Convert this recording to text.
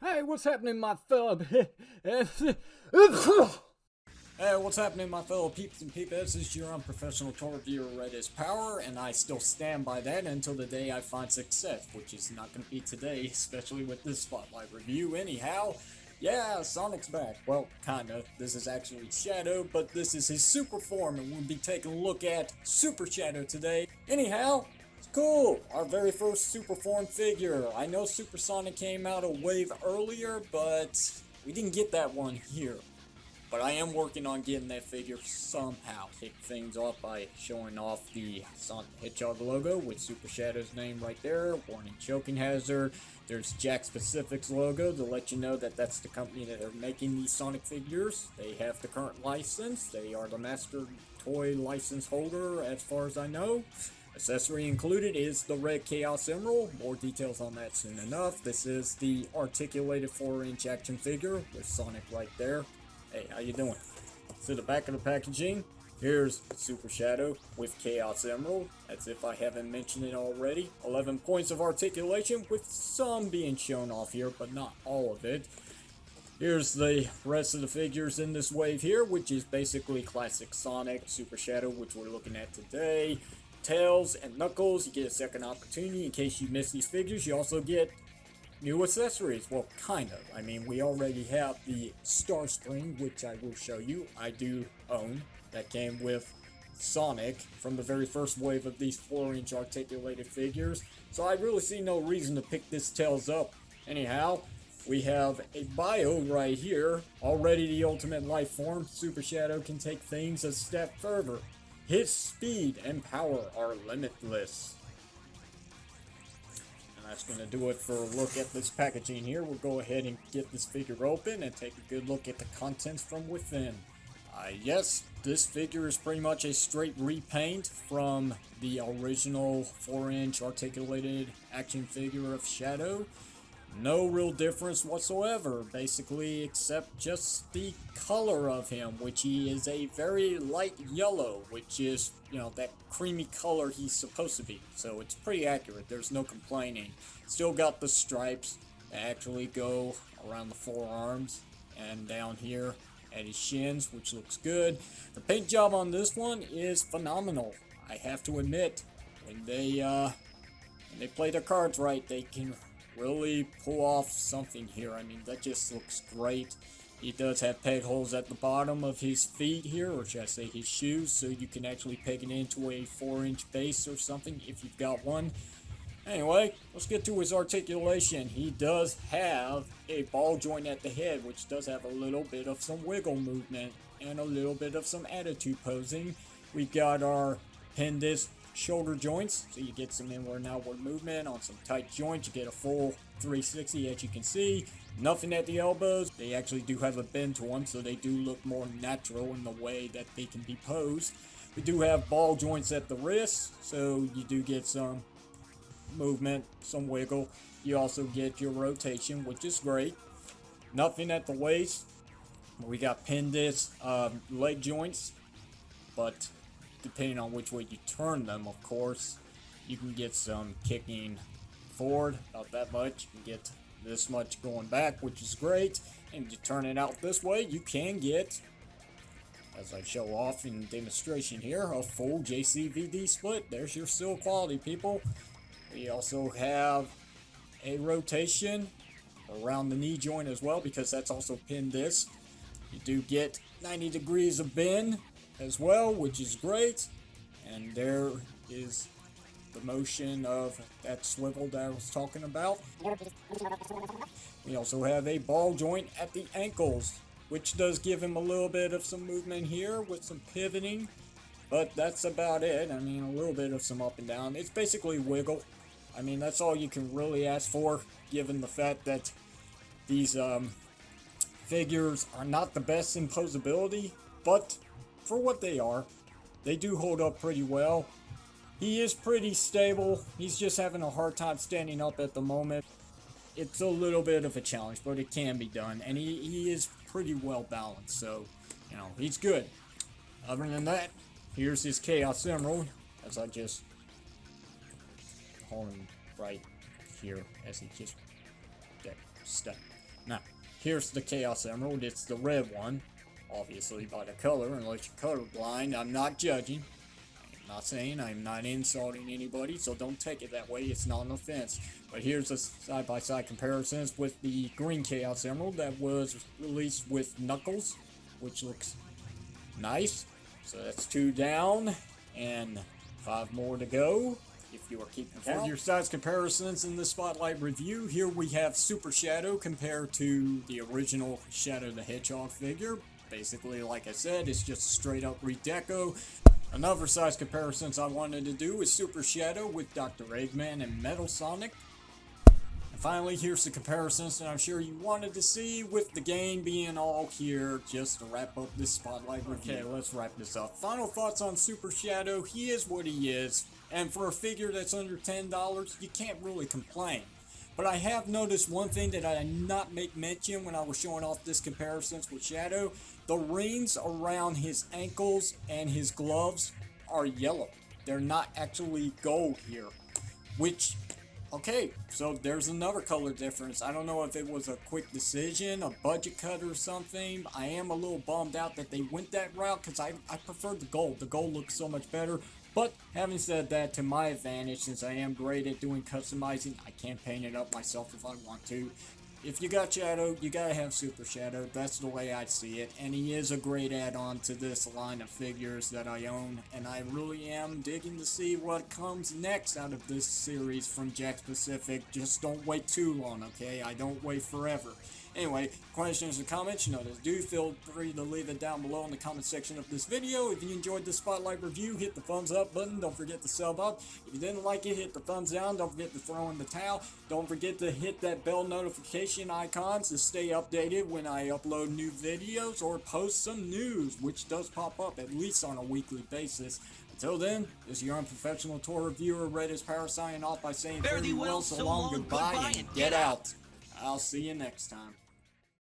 Hey, what's happening, my fellow? Hey, what's happening, my fellow peeps and peepettes? This is your unprofessional tour reviewer, Red is Power, and I still stand by that until the day I find success, which is not going to be today, especially with this spotlight review. Anyhow, yeah, Sonic's back. Well, kinda. This is actually Shadow, but this is his super form, and we'll be taking a look at Super Shadow today. Anyhow, it's cool. Our very first super form figure. I know Super Sonic came out a wave earlier, but we didn't get that one here. But I am working on getting that figure somehow. Kick things off by showing off the Sonic Hedgehog logo with Super Shadow's name right there. Warning choking hazard. There's Jakks Pacific's logo to let you know that that's the company that are making these Sonic figures. They have the current license. They are the master toy license holder as far as I know. Accessory included is the red Chaos Emerald. More details on that soon enough. This is the articulated 4-inch action figure with Sonic right there. Hey, how you doing? To the back of the packaging, here's Super Shadow with Chaos Emerald, as if I haven't mentioned it already. 11 points of articulation, with some being shown off here, but not all of it. Here's the rest of the figures in this wave here, which is basically classic Sonic, Super Shadow, which we're looking at today. Tails and Knuckles, you get a second opportunity in case you miss these figures. You also get new accessories. Well, kind of. I mean, we already have the Star Spring, which I will show you. I do own. That came with Sonic from the very first wave of these 4-inch articulated figures. So I really see no reason to pick this Tails up. Anyhow, we have a bio right here. Already the ultimate life form. Super Shadow can take things a step further. His speed and power are limitless. That's going to do it for a look at this packaging here. We'll go ahead and get this figure open and take a good look at the contents from within. Yes, this figure is pretty much a straight repaint from the original 4-inch articulated action figure of Shadow. No real difference whatsoever, basically, except just the color of him, which he is a very light yellow, which is, you know, that creamy color he's supposed to be. So it's pretty accurate, there's no complaining. Still got the stripes that actually go around the forearms and down here at his shins, which looks good. The paint job on this one is phenomenal. I have to admit, when they play their cards right, they can really pull off something here. I mean, that just looks great. He does have peg holes at the bottom of his feet here, or should I say his shoes, so you can actually peg it into a 4-inch base or something if you've got one. Anyway, let's get to his articulation. He does have a ball joint at the head, which does have a little bit of some wiggle movement and a little bit of some attitude posing. We've got our pin disc shoulder joints, so you get some inward and outward movement on some tight joints. You get a full 360, as you can see. Nothing at the elbows. They actually do have a bend to them, so they do look more natural in the way that they can be posed. We do have ball joints at the wrists, so you do get some movement, some wiggle. You also get your rotation, which is great. Nothing at the waist. We got pin disc leg joints, but depending on which way you turn them, of course, you can get some kicking forward, about that much. You can get this much going back, which is great. And if you turn it out this way, you can get, as I show off in demonstration here, a full JCVD split. There's your still quality, people. We also have a rotation around the knee joint as well, because that's also pin disc. You do get 90 degrees of bend as well, which is great. And there is the motion of that swivel that I was talking about. We also have a ball joint at the ankles, which does give him a little bit of some movement here with some pivoting, but that's about it. I mean, a little bit of some up and down. It's basically wiggle. I mean, that's all you can really ask for, given the fact that these figures are not the best in posability, but for what they are, they do hold up pretty well. He is pretty stable. He's just having a hard time standing up at the moment. It's a little bit of a challenge, but it can be done. And he is pretty well balanced, so, you know, he's good. Other than that, here's his Chaos Emerald, as I just hold him right here as he just step. Now, here's the Chaos Emerald. It's the red one. Obviously by the color, unless you're colorblind. I'm not judging. I'm not saying, I'm not insulting anybody, so don't take it that way. It's not an offense. But here's the side-by-side comparisons with the green Chaos Emerald that was released with Knuckles, which looks nice. So that's 2 down and 5 more to go, if you are keeping count. For your size comparisons in the Spotlight review, here we have Super Shadow compared to the original Shadow the Hedgehog figure. Basically, like I said, it's just a straight up redeco. Another size comparisons I wanted to do is Super Shadow with Dr. Eggman and Metal Sonic. And finally, here's the comparisons that I'm sure you wanted to see, with the game being all here just to wrap up this Spotlight review. Okay, let's wrap this up. Final thoughts on Super Shadow. He is what he is, and for a figure that's under $10, you can't really complain. But I have noticed one thing that I did not make mention when I was showing off this comparisons with Shadow. The rings around his ankles and his gloves are yellow. They're not actually gold here. Which, okay, so there's another color difference. I don't know if it was a quick decision, a budget cut or something. I am a little bummed out that they went that route because I preferred the gold. The gold looks so much better. But having said that, to my advantage, since I am great at doing customizing, I can paint it up myself if I want to. If you got Shadow, you gotta have Super Shadow. That's the way I see it. And he is a great add-on to this line of figures that I own. And I really am digging to see what comes next out of this series from Jakks Pacific. Just don't wait too long, okay? I don't wait forever. Anyway, questions or comments, you know this. Do feel free to leave it down below in the comment section of this video. If you enjoyed this Spotlight review, hit the thumbs up button. Don't forget to sub up. If you didn't like it, hit the thumbs down. Don't forget to throw in the towel. Don't forget to hit that bell notification icon to stay updated when I upload new videos or post some news, which does pop up at least on a weekly basis. Until then, this is your unprofessional toy reviewer, Red is Power, signing off by saying fare thee well, so long, goodbye, and get out. I'll see you next time.